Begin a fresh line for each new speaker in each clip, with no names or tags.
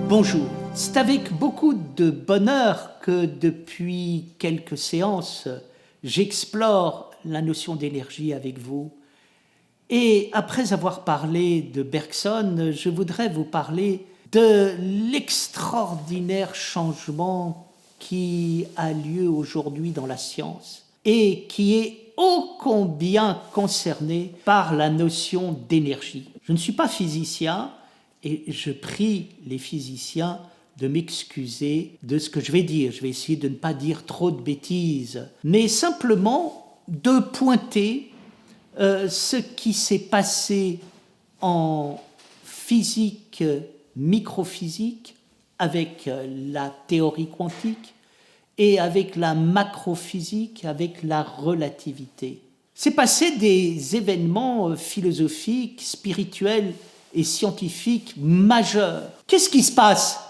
Bonjour, c'est avec beaucoup de bonheur que depuis quelques séances, j'explore la notion d'énergie avec vous. Et après avoir parlé de Bergson, je voudrais vous parler de l'extraordinaire changement qui a lieu aujourd'hui dans la science et qui est ô combien concerné par la notion d'énergie. Je ne suis pas physicien et je prie les physiciens de m'excuser de ce que je vais dire. Je vais essayer de ne pas dire trop de bêtises, mais simplement de pointer ce qui s'est passé en physique, microphysique, avec la théorie quantique et avec la macrophysique, avec la relativité. C'est passé des événements philosophiques, spirituels et scientifiques majeurs. Qu'est-ce qui se passe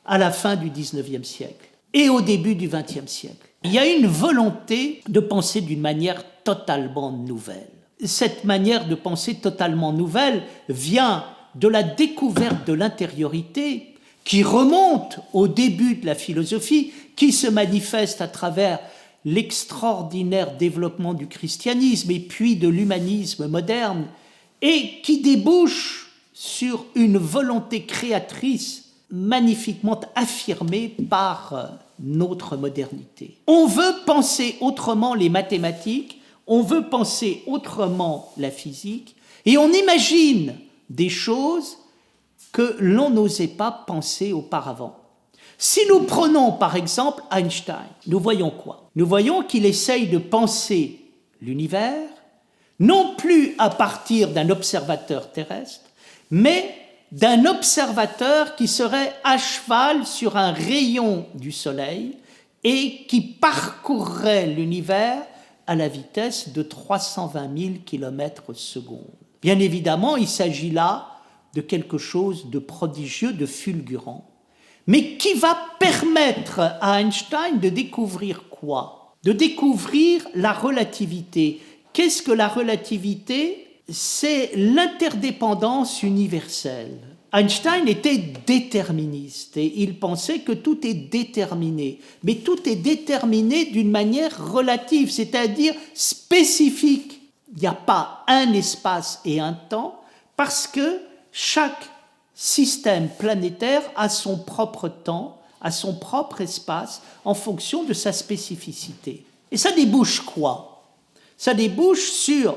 à la fin du XIXe siècle et au début du XXe siècle? Il y a une volonté de penser d'une manière totalement nouvelle. Cette manière de penser totalement nouvelle vient de la découverte de l'intériorité qui remonte au début de la philosophie, qui se manifeste à travers l'extraordinaire développement du christianisme et puis de l'humanisme moderne, et qui débouche sur une volonté créatrice magnifiquement affirmée par notre modernité. On veut penser autrement les mathématiques, on veut penser autrement la physique, et on imagine des choses que l'on n'osait pas penser auparavant. Si nous prenons par exemple Einstein, nous voyons quoi? Nous voyons qu'il essaye de penser l'univers, non plus à partir d'un observateur terrestre, mais d'un observateur qui serait à cheval sur un rayon du Soleil et qui parcourrait l'univers à la vitesse de 320 000 km/s. Bien évidemment, il s'agit là de quelque chose de prodigieux, de fulgurant, mais qui va permettre à Einstein de découvrir quoi? De découvrir la relativité. Qu'est-ce que la relativité? C'est l'interdépendance universelle. Einstein était déterministe et il pensait que tout est déterminé, mais tout est déterminé d'une manière relative, c'est-à-dire spécifique. Il n'y a pas un espace et un temps parce que chaque système planétaire a son propre temps, a son propre espace en fonction de sa spécificité. Et ça débouche quoi? Ça débouche sur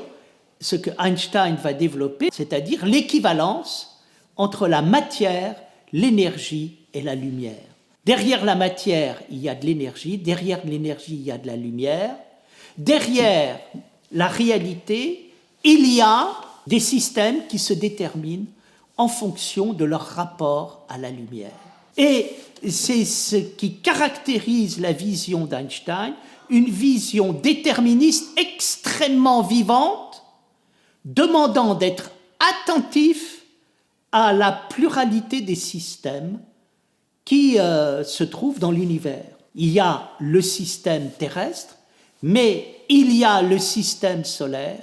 ce que Einstein va développer, c'est-à-dire l'équivalence entre la matière, l'énergie et la lumière. Derrière la matière, il y a de l'énergie, derrière l'énergie, il y a de la lumière, derrière la réalité, il y a des systèmes qui se déterminent en fonction de leur rapport à la lumière. Et c'est ce qui caractérise la vision d'Einstein, une vision déterministe extrêmement vivante, demandant d'être attentif à la pluralité des systèmes qui se trouvent dans l'univers. Il y a le système terrestre, mais il y a le système solaire,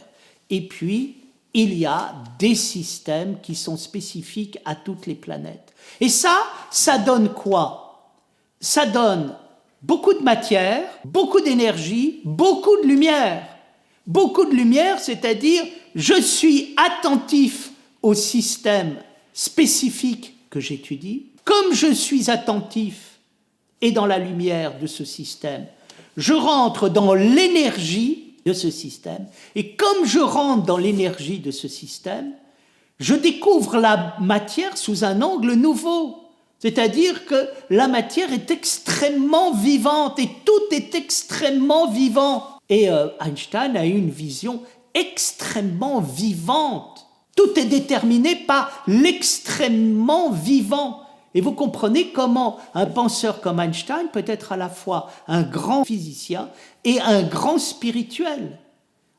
et puis il y a des systèmes qui sont spécifiques à toutes les planètes. Et ça donne quoi? Ça donne beaucoup de matière, beaucoup d'énergie, beaucoup de lumière. Beaucoup de lumière, c'est-à-dire je suis attentif au système spécifique que j'étudie. Comme je suis attentif et dans la lumière de ce système, je rentre dans l'énergie de ce système, et comme je rentre dans l'énergie de ce système, je découvre la matière sous un angle nouveau. C'est-à-dire que la matière est extrêmement vivante, et tout est extrêmement vivant. Et Einstein a eu une vision extrêmement vivante. Tout est déterminé par l'extrêmement vivant. Et vous comprenez comment un penseur comme Einstein peut être à la fois un grand physicien et un grand spirituel.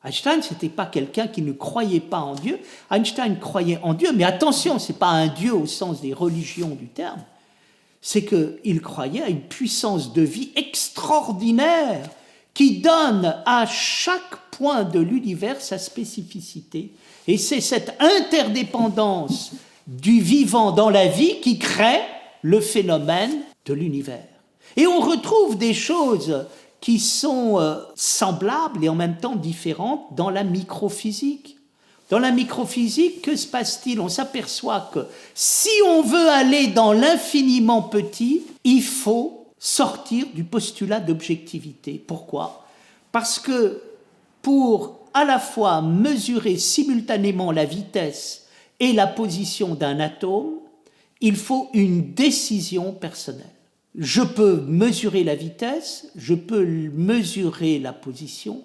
Einstein, ce n'était pas quelqu'un qui ne croyait pas en Dieu. Einstein croyait en Dieu, mais attention, ce n'est pas un Dieu au sens des religions du terme. C'est qu'il croyait à une puissance de vie extraordinaire qui donne à chaque point de l'univers sa spécificité. Et c'est cette interdépendance du vivant dans la vie qui crée le phénomène de l'univers. Et on retrouve des choses qui sont semblables et en même temps différentes dans la microphysique. Dans la microphysique, que se passe-t-il? On s'aperçoit que si on veut aller dans l'infiniment petit, il faut sortir du postulat d'objectivité. Pourquoi? Parce que pour à la fois mesurer simultanément la vitesse et la position d'un atome, il faut une décision personnelle. Je peux mesurer la vitesse, je peux mesurer la position,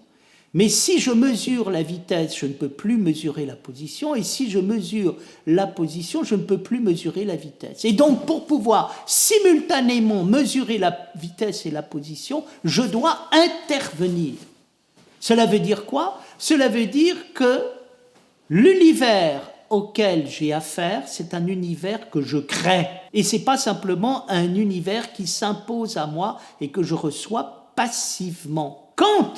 mais si je mesure la vitesse, je ne peux plus mesurer la position, et si je mesure la position, je ne peux plus mesurer la vitesse. Et donc, pour pouvoir simultanément mesurer la vitesse et la position, je dois intervenir. Cela veut dire quoi? Cela veut dire que l'univers auquel j'ai affaire, c'est un univers que je crée. Et ce n'est pas simplement un univers qui s'impose à moi et que je reçois passivement. Kant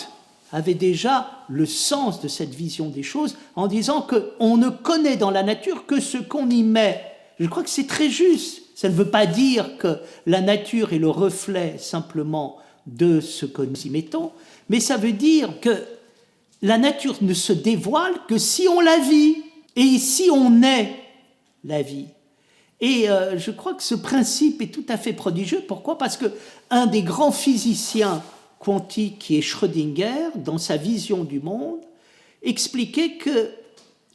avait déjà le sens de cette vision des choses en disant qu'on ne connaît dans la nature que ce qu'on y met. Je crois que c'est très juste. Ça ne veut pas dire que la nature est le reflet simplement de ce que nous y mettons, mais ça veut dire que la nature ne se dévoile que si on la vit et si on est la vie. Et je crois que ce principe est tout à fait prodigieux. Pourquoi? Parce qu'un des grands physiciens quantique, qui est Schrödinger, dans sa vision du monde, expliquait que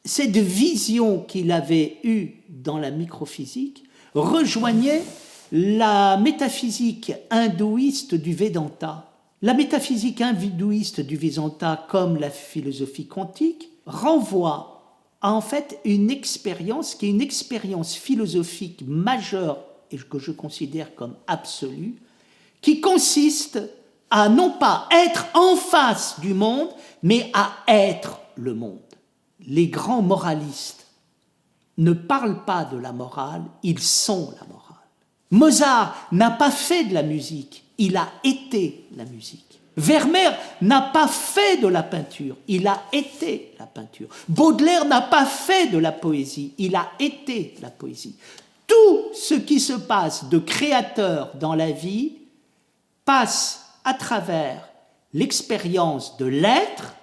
cette vision qu'il avait eue dans la microphysique rejoignait la métaphysique hindouiste du Vedanta. La métaphysique hindouiste du Vedanta, comme la philosophie quantique, renvoie à en fait une expérience qui est une expérience philosophique majeure et que je considère comme absolue, qui consiste à non pas être en face du monde, mais à être le monde. Les grands moralistes ne parlent pas de la morale, ils sont la morale. Mozart n'a pas fait de la musique, il a été la musique. Vermeer n'a pas fait de la peinture, il a été la peinture. Baudelaire n'a pas fait de la poésie, il a été la poésie. Tout ce qui se passe de créateur dans la vie passe à travers l'expérience de l'être,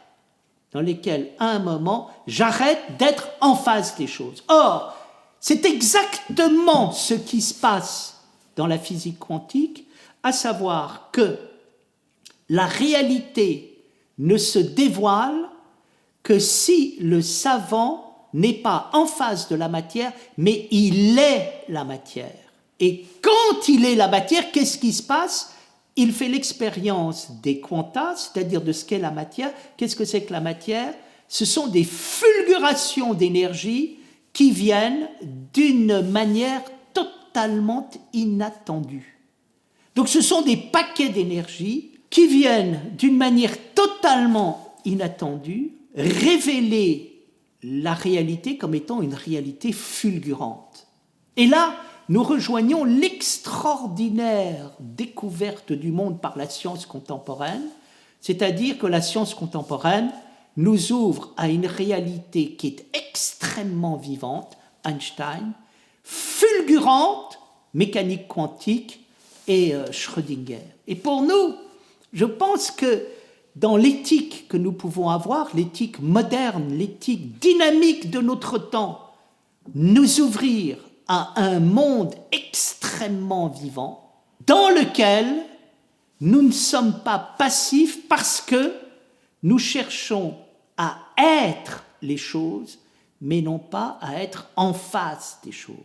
dans lesquelles, à un moment, j'arrête d'être en face des choses. Or, c'est exactement ce qui se passe dans la physique quantique, à savoir que la réalité ne se dévoile que si le savant n'est pas en face de la matière, mais il est la matière. Et quand il est la matière, qu'est-ce qui se passe? Il fait l'expérience des quantas, c'est-à-dire de ce qu'est la matière. Qu'est-ce que c'est que la matière? Ce sont des fulgurations d'énergie qui viennent d'une manière totalement inattendue. Donc ce sont des paquets d'énergie qui viennent d'une manière totalement inattendue révéler la réalité comme étant une réalité fulgurante. Et là, nous rejoignons l'extraordinaire découverte du monde par la science contemporaine, c'est-à-dire que la science contemporaine nous ouvre à une réalité qui est extrêmement vivante, Einstein, fulgurante, mécanique quantique et Schrödinger. Et pour nous, je pense que dans l'éthique que nous pouvons avoir, l'éthique moderne, l'éthique dynamique de notre temps, nous ouvrir à un monde extrêmement vivant dans lequel nous ne sommes pas passifs parce que nous cherchons à être les choses, mais non pas à être en face des choses.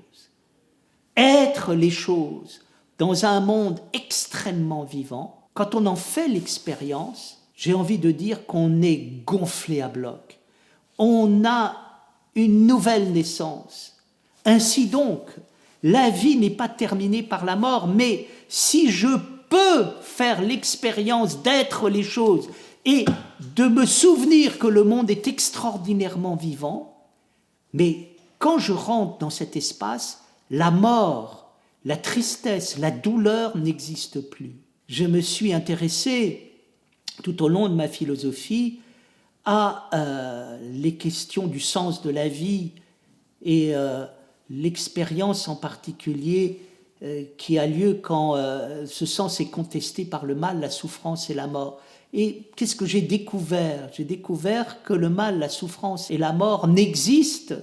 Être les choses dans un monde extrêmement vivant, quand on en fait l'expérience, j'ai envie de dire qu'on est gonflé à bloc. On a une nouvelle naissance. Ainsi donc, la vie n'est pas terminée par la mort, mais si je peux faire l'expérience d'être les choses et de me souvenir que le monde est extraordinairement vivant, mais quand je rentre dans cet espace, la mort, la tristesse, la douleur n'existent plus. Je me suis intéressé tout au long de ma philosophie à les questions du sens de la vie et l'expérience en particulier qui a lieu quand ce sens est contesté par le mal, la souffrance et la mort. Et qu'est-ce que j'ai découvert? J'ai découvert que le mal, la souffrance et la mort n'existent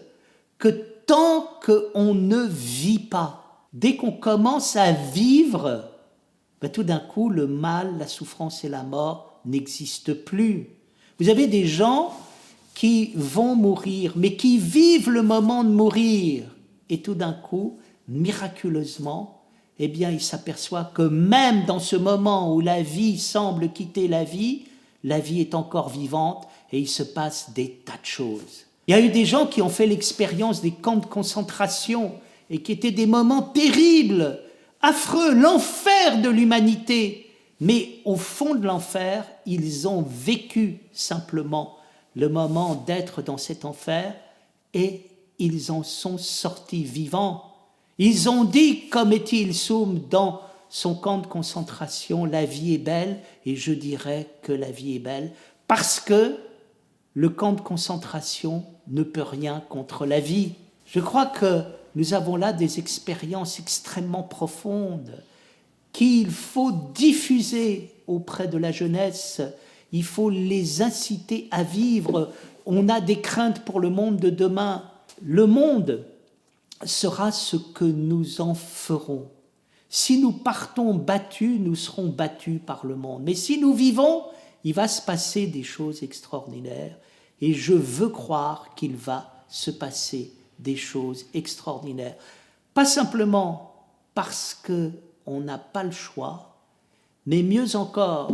que tant qu'on ne vit pas. Dès qu'on commence à vivre, tout d'un coup, le mal, la souffrance et la mort n'existent plus. Vous avez des gens qui vont mourir, mais qui vivent le moment de mourir. Et tout d'un coup, miraculeusement, eh bien, ils s'aperçoivent que même dans ce moment où la vie semble quitter la vie est encore vivante et il se passe des tas de choses. Il y a eu des gens qui ont fait l'expérience des camps de concentration et qui étaient des moments terribles, affreux, l'enfer de l'humanité. Mais au fond de l'enfer, ils ont vécu simplement le moment d'être dans cet enfer et ils en sont sortis vivants. Ils ont dit, comme Étienne Soum dans son camp de concentration, la vie est belle, et je dirais que la vie est belle, parce que le camp de concentration ne peut rien contre la vie. Je crois que nous avons là des expériences extrêmement profondes qu'il faut diffuser auprès de la jeunesse, il faut les inciter à vivre. On a des craintes pour le monde de demain. Le monde sera ce que nous en ferons. Si nous partons battus, nous serons battus par le monde. Mais si nous vivons, il va se passer des choses extraordinaires. Et je veux croire qu'il va se passer des choses extraordinaires. Pas simplement parce qu'on n'a pas le choix, mais mieux encore,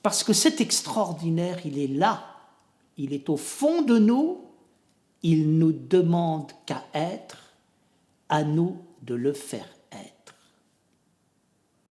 parce que cet extraordinaire, il est là, il est au fond de nous, il nous demande qu'à être, à nous de le faire